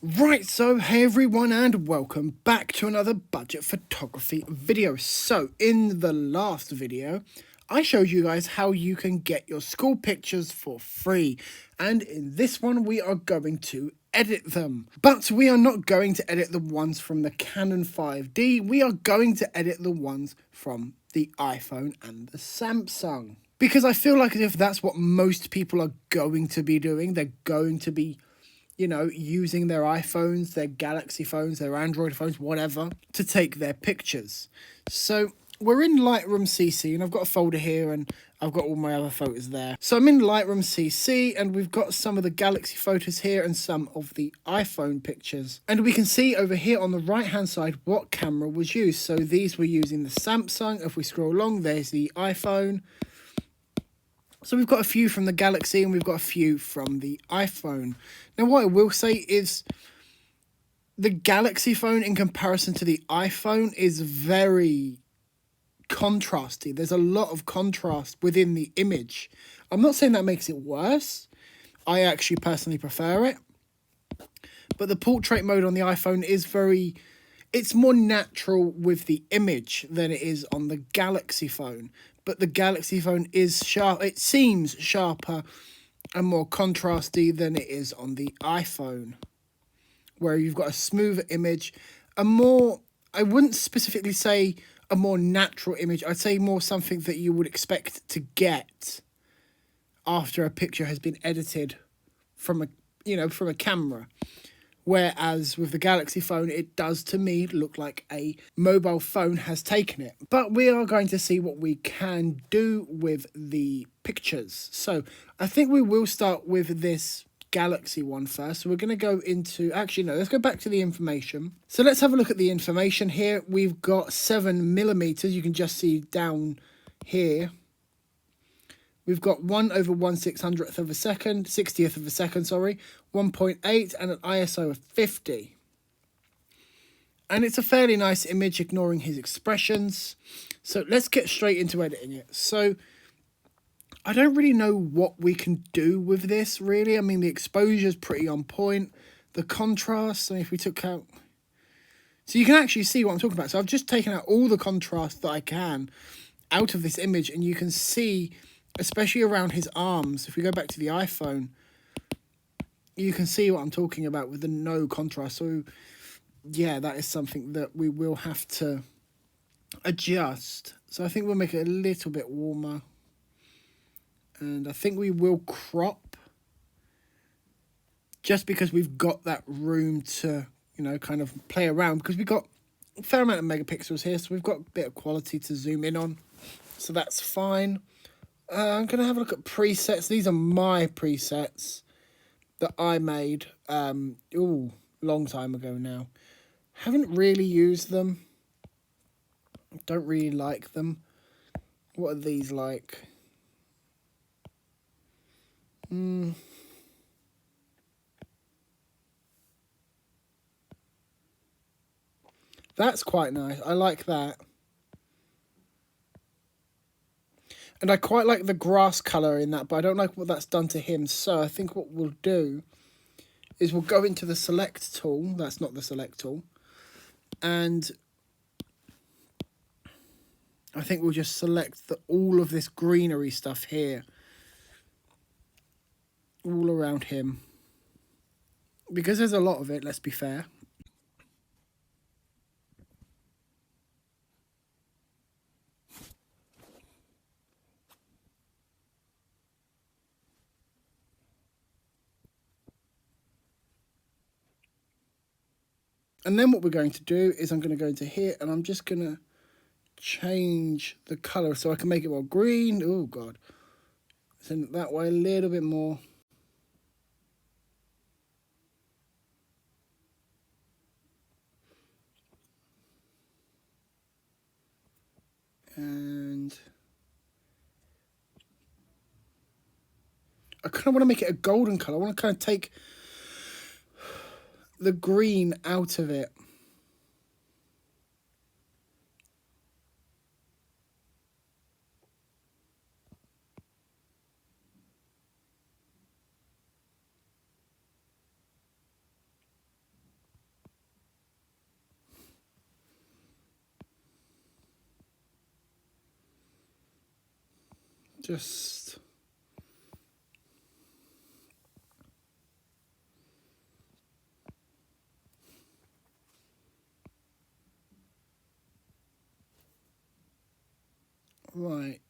Right, so hey everyone and welcome back to another budget photography video. So in the last video, I showed you guys how you can get your school pictures for free. And in this one, we are going to edit them. But we are not going to edit the ones from the Canon 5D. We are going to edit the ones from the iPhone and the Samsung. Because I feel like if that's what most people are going to be doing, they're going to be using their iPhones, their Galaxy phones, their Android phones, whatever, to take their pictures. So we're in Lightroom CC, and I've got a folder here, and I've got all my other photos there. So I'm in Lightroom CC, and we've got some of the Galaxy photos here and some of the iPhone pictures. And we can see over here on the right-hand side what camera was used. So these were using the Samsung. If we scroll along, there's the iPhone. So we've got a few from the Galaxy and we've got a few from the iPhone. Now what I will say is the Galaxy phone in comparison to the iPhone is very contrasty. There's a lot of contrast within the image. I'm not saying that makes it worse. I actually personally prefer it. But the portrait mode on the iPhone is it's more natural with the image than it is on the Galaxy phone. But the Galaxy phone is sharp. It seems sharper and more contrasty than it is on the iPhone, where you've got a smoother image, I wouldn't specifically say a more natural image. I'd say more something that you would expect to get after a picture has been edited from a camera. Whereas with the Galaxy phone, it does to me look like a mobile phone has taken it. But we are going to see what we can do with the pictures. So I think we will start with this Galaxy one first. So we're going to go into, actually no, let's go back to the information. So let's have a look at the information here. We've got 7mm. You can just see down here. We've got 1/1600th of a second, 60th of a second, sorry, 1.8 and an ISO of 50. And it's a fairly nice image, ignoring his expressions. So let's get straight into editing it. So I don't really know what we can do with this, really. I mean, the exposure is pretty on point. The contrast, I mean, if we took out... So you can actually see what I'm talking about. So I've just taken out all the contrast that I can out of this image, and you can see, especially around his arms, if we go back to the iPhone, you can see what I'm talking about with the no contrast. So yeah, that is something that we will have to adjust. So I think we'll make it a little bit warmer. And I think we will crop, just because we've got that room to, kind of play around, because we've got a fair amount of megapixels here. So we've got a bit of quality to zoom in on. So that's fine. I'm going to have a look at presets. These are my presets that I made, long time ago now. Haven't really used them. Don't really like them. What are these like? That's quite nice. I like that. And I quite like the grass colour in that, but I don't like what that's done to him. So I think what we'll do is we'll go into the select tool. That's not the select tool. And I think we'll just select all of this greenery stuff here. All around him. Because there's a lot of it, let's be fair. And then what we're going to do is I'm going to go into here and I'm just going to change the colour so I can make it more green. Oh, God. Send it that way a little bit more. And I kind of want to make it a golden colour. I want to kind of take the green out of it. just... like...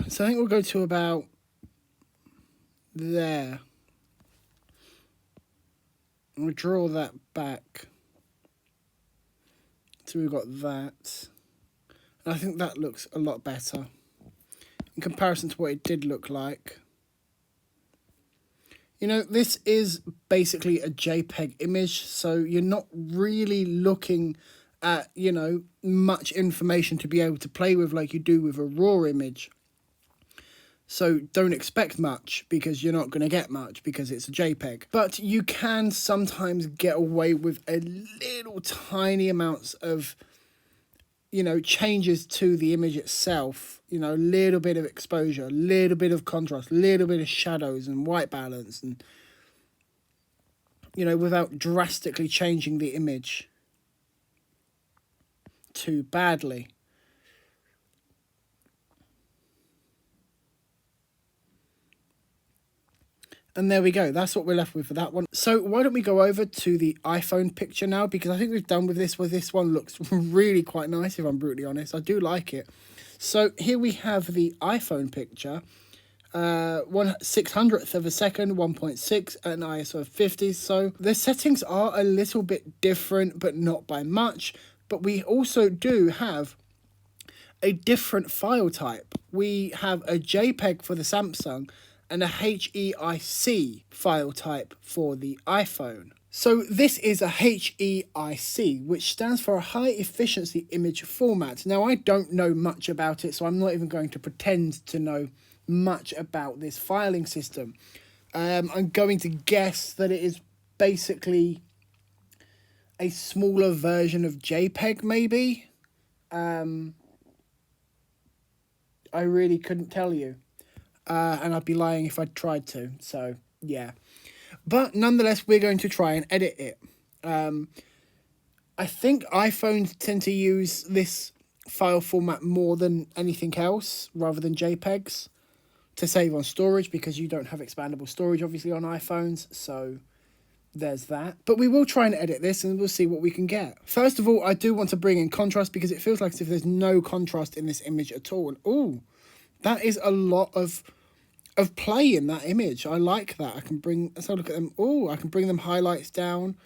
So I think we'll go to about there. We'll draw that back. So we've got that. And I think that looks a lot better in comparison to what it did look like. You know, this is basically a JPEG image, so you're not really looking at, you know, much information to be able to play with like you do with a RAW image. So don't expect much, because you're not going to get much because it's a JPEG. But you can sometimes get away with a little tiny amounts of, you know, changes to the image itself. You know, a little bit of exposure, a little bit of contrast, a little bit of shadows and white balance, and, you know, without drastically changing the image too badly. And there we go. That's what we're left with for that one. So why don't we go over to the iPhone picture now? Because I think we've done with this one. This one looks really quite nice, if I'm brutally honest. I do like it. So here we have the iPhone picture. 1/600th of a second, 1.6 at an ISO of 50. So the settings are a little bit different, but not by much. But we also do have a different file type. We have a JPEG for the Samsung and a HEIC file type for the iPhone. So this is a HEIC, which stands for a high efficiency image format. Now, I don't know much about it, so I'm not even going to pretend to know much about this filing system. I'm going to guess that it is basically a smaller version of JPEG, maybe. I really couldn't tell you. And I'd be lying if I tried to, so yeah. But nonetheless, we're going to try and edit it. I think iPhones tend to use this file format more than anything else, rather than JPEGs, to save on storage, because you don't have expandable storage, obviously, on iPhones, so there's that. But we will try and edit this, and we'll see what we can get. First of all, I do want to bring in contrast, because it feels like as if there's no contrast in this image at all. And ooh, that is a lot of play in that image. I like that. I can bring, let's have a look at them. Oh, I can bring them highlights down.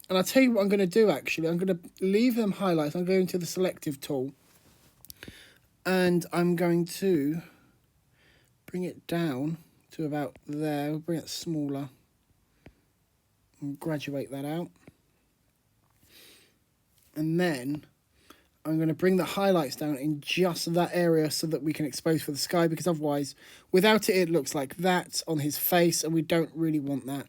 And I'll tell you what I'm going to do, actually. I'm going to leave them highlights. I'm going to the selective tool. And I'm going to bring it down to about there. We'll bring it smaller. And graduate that out. And then I'm going to bring the highlights down in just that area so that we can expose for the sky, because otherwise, without it, it looks like that on his face, and we don't really want that.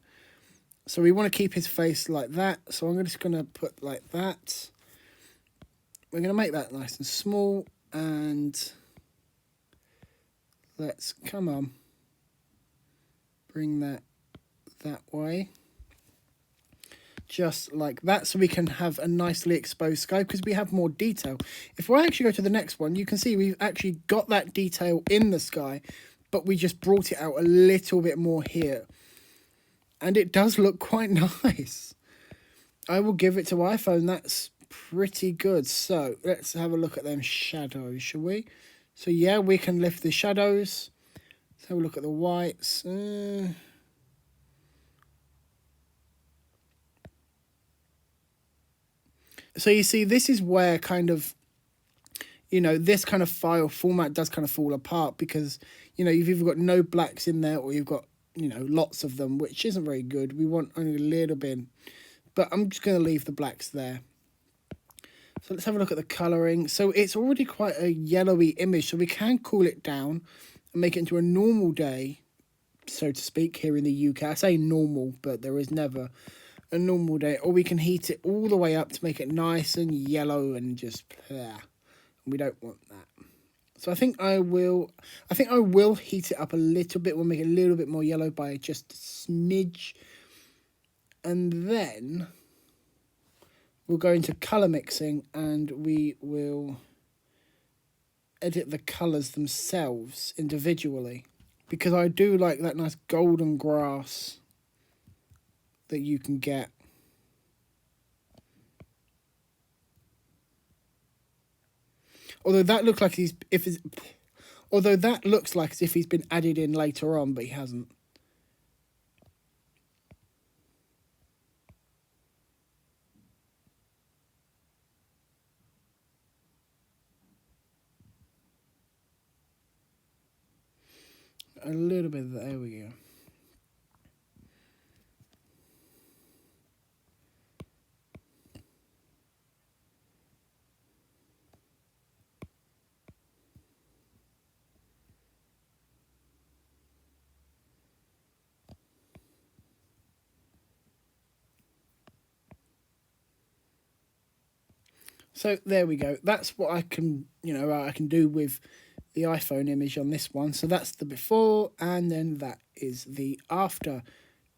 So we want to keep his face like that, so I'm just going to put like that. We're going to make that nice and small, and let's, come on, bring that way. Just like that, so we can have a nicely exposed sky, because we have more detail. If I actually go to the next one, you can see we've actually got that detail in the sky, but we just brought it out a little bit more here. And it does look quite nice. I will give it to iPhone. That's pretty good. So let's have a look at them shadows, shall we? So yeah, we can lift the shadows. Let's have a look at the whites. So you see, this is where kind of, you know, this kind of file format does kind of fall apart, because, you know, you've either got no blacks in there or you've got, you know, lots of them, which isn't very good. We want only a little bit, but I'm just going to leave the blacks there. So let's have a look at the colouring. So it's already quite a yellowy image, so we can cool it down and make it into a normal day, so to speak, here in the UK. I say normal, but there is never a normal day. Or we can heat it all the way up to make it nice and yellow and just, we don't want that. So I think I will heat it up a little bit. We'll make it a little bit more yellow by just a smidge. And then we'll go into colour mixing and we will edit the colours themselves individually. Because I do like that nice golden grass that you can get. Although that looks like looks like as if he's been added in later on, but he hasn't. A little bit of that, there we go. So there we go. That's what I can, I can do with the iPhone image on this one. So that's the before, and then that is the after.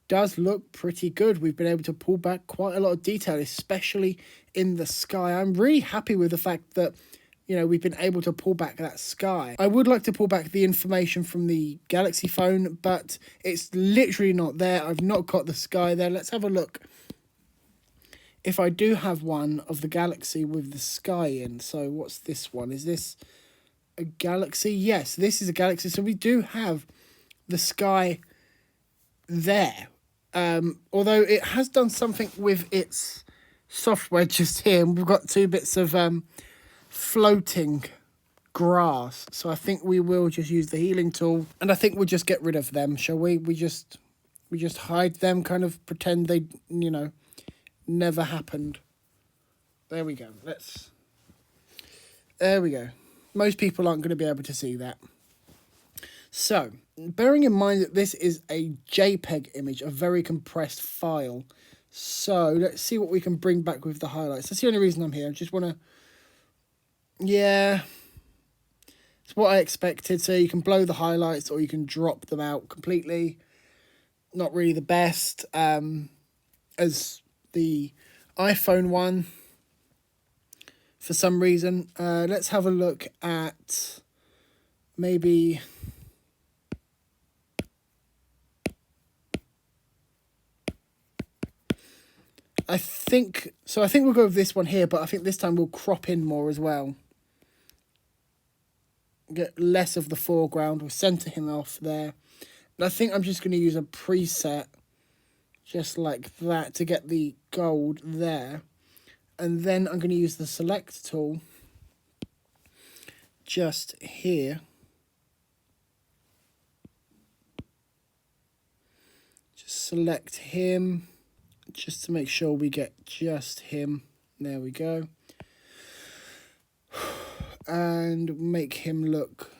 Does look pretty good. We've been able to pull back quite a lot of detail, especially in the sky. I'm really happy with the fact that, we've been able to pull back that sky. I would like to pull back the information from the Galaxy phone, but it's literally not there. I've not got the sky there. Let's have a look. If I do have one of the Galaxy with the sky in, so what's this one? Is this a Galaxy? Yes, this is a Galaxy. So we do have the sky there. Although it has done something with its software just here. And we've got 2 bits of floating grass. So I think we will just use the healing tool. And I think we'll just get rid of them, shall we? We just hide them, kind of pretend they, never happened. There we go. There we go. Most people aren't going to be able to see that. So, bearing in mind that this is a JPEG image, a very compressed file. So, let's see what we can bring back with the highlights. That's the only reason I'm here. I just want to... Yeah. It's what I expected. So, you can blow the highlights or you can drop them out completely. Not really the best. As the iPhone one, for some reason. Let's have a look at maybe... I think we'll go with this one here, but I think this time we'll crop in more as well. Get less of the foreground. We'll center him off there. And I think I'm just going to use a preset just like that to get the gold there. And then I'm going to use the select tool just here. Just select him. Just to make sure we get just him. There we go. And make him look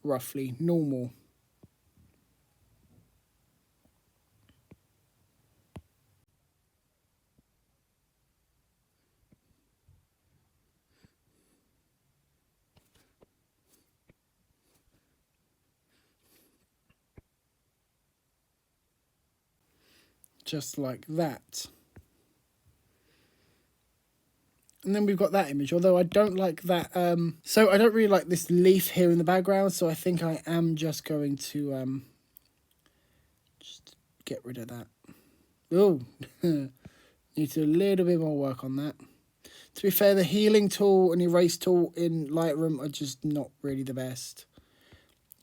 roughly normal. Just like that. And then we've got that image, although I don't like that. So I don't really like this leaf here in the background, so I think I am just going to just get rid of that. Oh, need to do a little bit more work on that. To be fair, the healing tool and erase tool in Lightroom are just not really the best.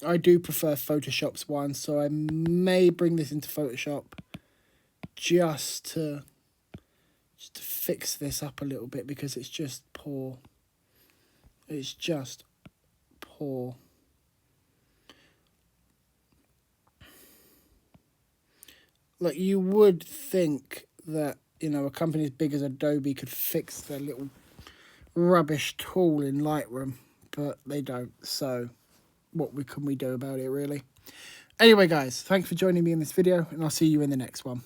I do prefer Photoshop's one, so I may bring this into Photoshop just to fix this up a little bit, because it's just poor. It's just poor. Like, you would think that, a company as big as Adobe could fix their little rubbish tool in Lightroom, but they don't. So what can we do about it, really? Anyway, guys, thanks for joining me in this video, and I'll see you in the next one.